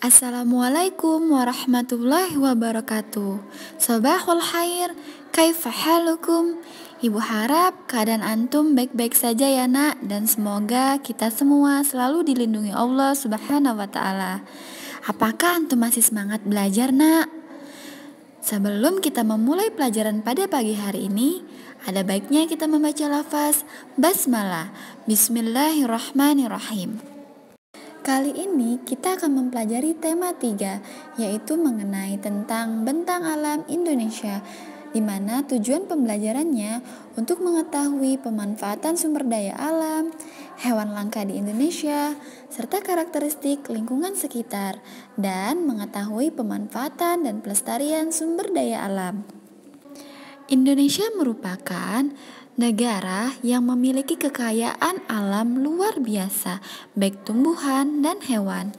Assalamualaikum warahmatullahi wabarakatuh. Sabahul khair, kaifa halukum? Ibu harap keadaan antum baik-baik saja ya nak, dan semoga kita semua selalu dilindungi Allah Subhanahu wa taala. Apakah antum masih semangat belajar nak? Sebelum kita memulai pelajaran pada pagi hari ini, ada baiknya kita membaca lafaz basmalah. Bismillahirrahmanirrahim. Kali ini kita akan mempelajari tema 3, yaitu mengenai tentang bentang alam Indonesia, di mana tujuan pembelajarannya untuk mengetahui pemanfaatan sumber daya alam, hewan langka di Indonesia, serta karakteristik lingkungan sekitar, dan mengetahui pemanfaatan dan pelestarian sumber daya alam. Indonesia merupakan negara yang memiliki kekayaan alam luar biasa, baik tumbuhan dan hewan.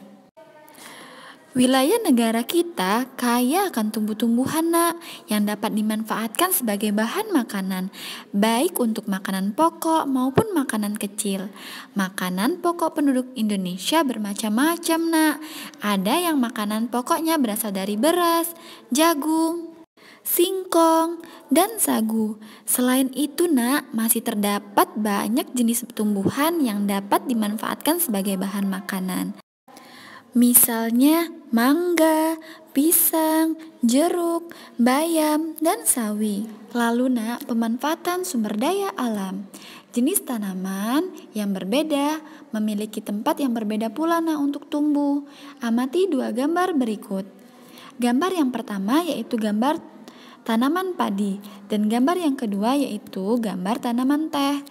Wilayah negara kita kaya akan tumbuh-tumbuhan nak, yang dapat dimanfaatkan sebagai bahan makanan, baik untuk makanan pokok maupun makanan kecil. Makanan pokok penduduk Indonesia bermacam-macam nak. Ada yang makanan pokoknya berasal dari beras, jagung, singkong, dan sagu. Selain itu nak, masih terdapat banyak jenis tumbuhan yang dapat dimanfaatkan sebagai bahan makanan. Misalnya mangga, pisang, jeruk, bayam, dan sawi. Lalu nak, pemanfaatan sumber daya alam. Jenis tanaman yang berbeda memiliki tempat yang berbeda pula nak untuk tumbuh. Amati 2 gambar berikut. Gambar yang pertama yaitu gambar tanaman padi, dan gambar yang kedua yaitu gambar tanaman teh,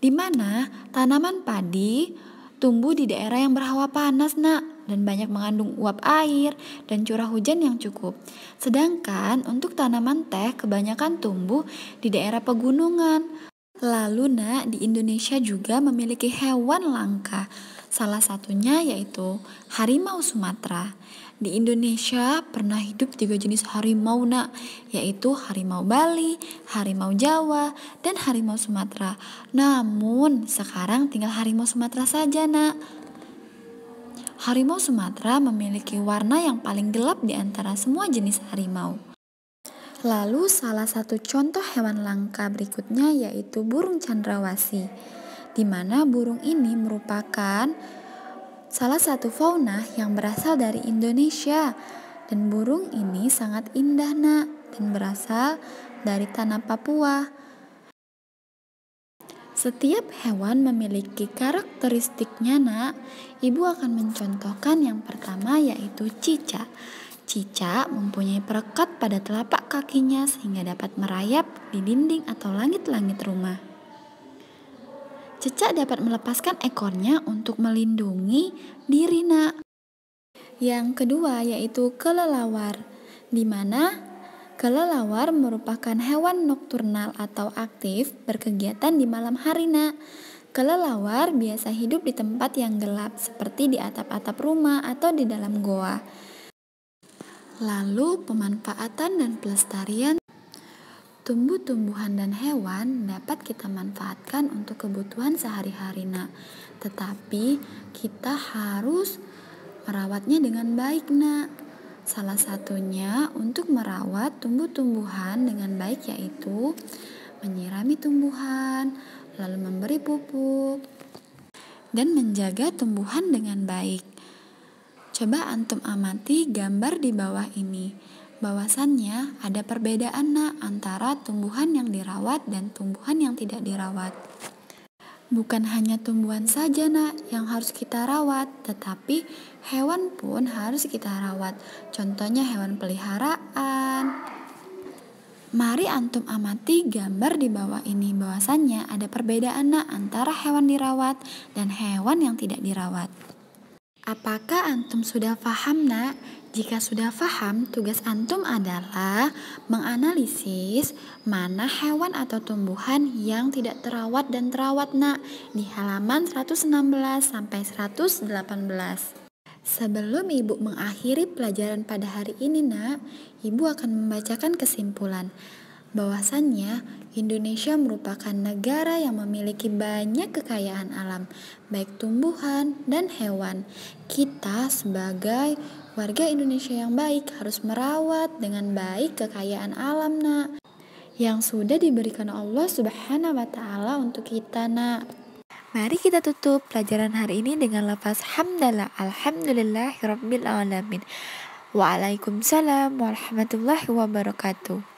di mana tanaman padi tumbuh di daerah yang berhawa panas nak, dan banyak mengandung uap air dan curah hujan yang cukup. Sedangkan untuk tanaman teh kebanyakan tumbuh di daerah pegunungan. Lalu nak, di Indonesia juga memiliki hewan langka, salah satunya yaitu harimau Sumatera. Di Indonesia pernah hidup 3 jenis harimau nak, yaitu harimau Bali, harimau Jawa, dan harimau Sumatera. Namun sekarang tinggal harimau Sumatera saja nak. Harimau Sumatera memiliki warna yang paling gelap di antara semua jenis harimau. Lalu salah satu contoh hewan langka berikutnya yaitu burung cendrawasih, di mana burung ini merupakan salah satu fauna yang berasal dari Indonesia, dan burung ini sangat indah nak, dan berasal dari tanah Papua. Setiap hewan memiliki karakteristiknya nak. Ibu akan mencontohkan yang pertama yaitu cicak. Cicak mempunyai perekat pada telapak kakinya sehingga dapat merayap di dinding atau langit-langit rumah. Cicak dapat melepaskan ekornya untuk melindungi diri nak. Yang kedua yaitu kelelawar, di mana kelelawar merupakan hewan nokturnal atau aktif berkegiatan di malam hari nak. Kelelawar biasa hidup di tempat yang gelap seperti di atap-atap rumah atau di dalam goa. Lalu pemanfaatan dan pelestarian tumbuh-tumbuhan dan hewan dapat kita manfaatkan untuk kebutuhan sehari-hari nak. Tetapi kita harus merawatnya dengan baik nak. Salah satunya untuk merawat tumbuh-tumbuhan dengan baik yaitu menyirami tumbuhan, lalu memberi pupuk, dan menjaga tumbuhan dengan baik. Coba antum amati gambar di bawah ini. Bahwasannya ada perbedaan nak antara tumbuhan yang dirawat dan tumbuhan yang tidak dirawat. Bukan hanya tumbuhan saja nak yang harus kita rawat, tetapi hewan pun harus kita rawat. Contohnya hewan peliharaan. Mari antum amati gambar di bawah ini, bahwasannya ada perbedaan nak antara hewan dirawat dan hewan yang tidak dirawat. Apakah antum sudah paham nak? Jika sudah paham, tugas antum adalah menganalisis mana hewan atau tumbuhan yang tidak terawat dan terawat nak, di halaman 116 sampai 118. Sebelum ibu mengakhiri pelajaran pada hari ini nak, ibu akan membacakan kesimpulan. bahwasannya Indonesia merupakan negara yang memiliki banyak kekayaan alam, baik tumbuhan dan hewan. Kita sebagai warga Indonesia yang baik harus merawat dengan baik kekayaan alam, Nak, yang sudah diberikan Allah Subhanahu wa taala untuk kita, Nak. Mari kita tutup pelajaran hari ini dengan lafaz hamdalah. Alhamdulillahirabbil alamin. Waalaikumsalam warahmatullahi wabarakatuh.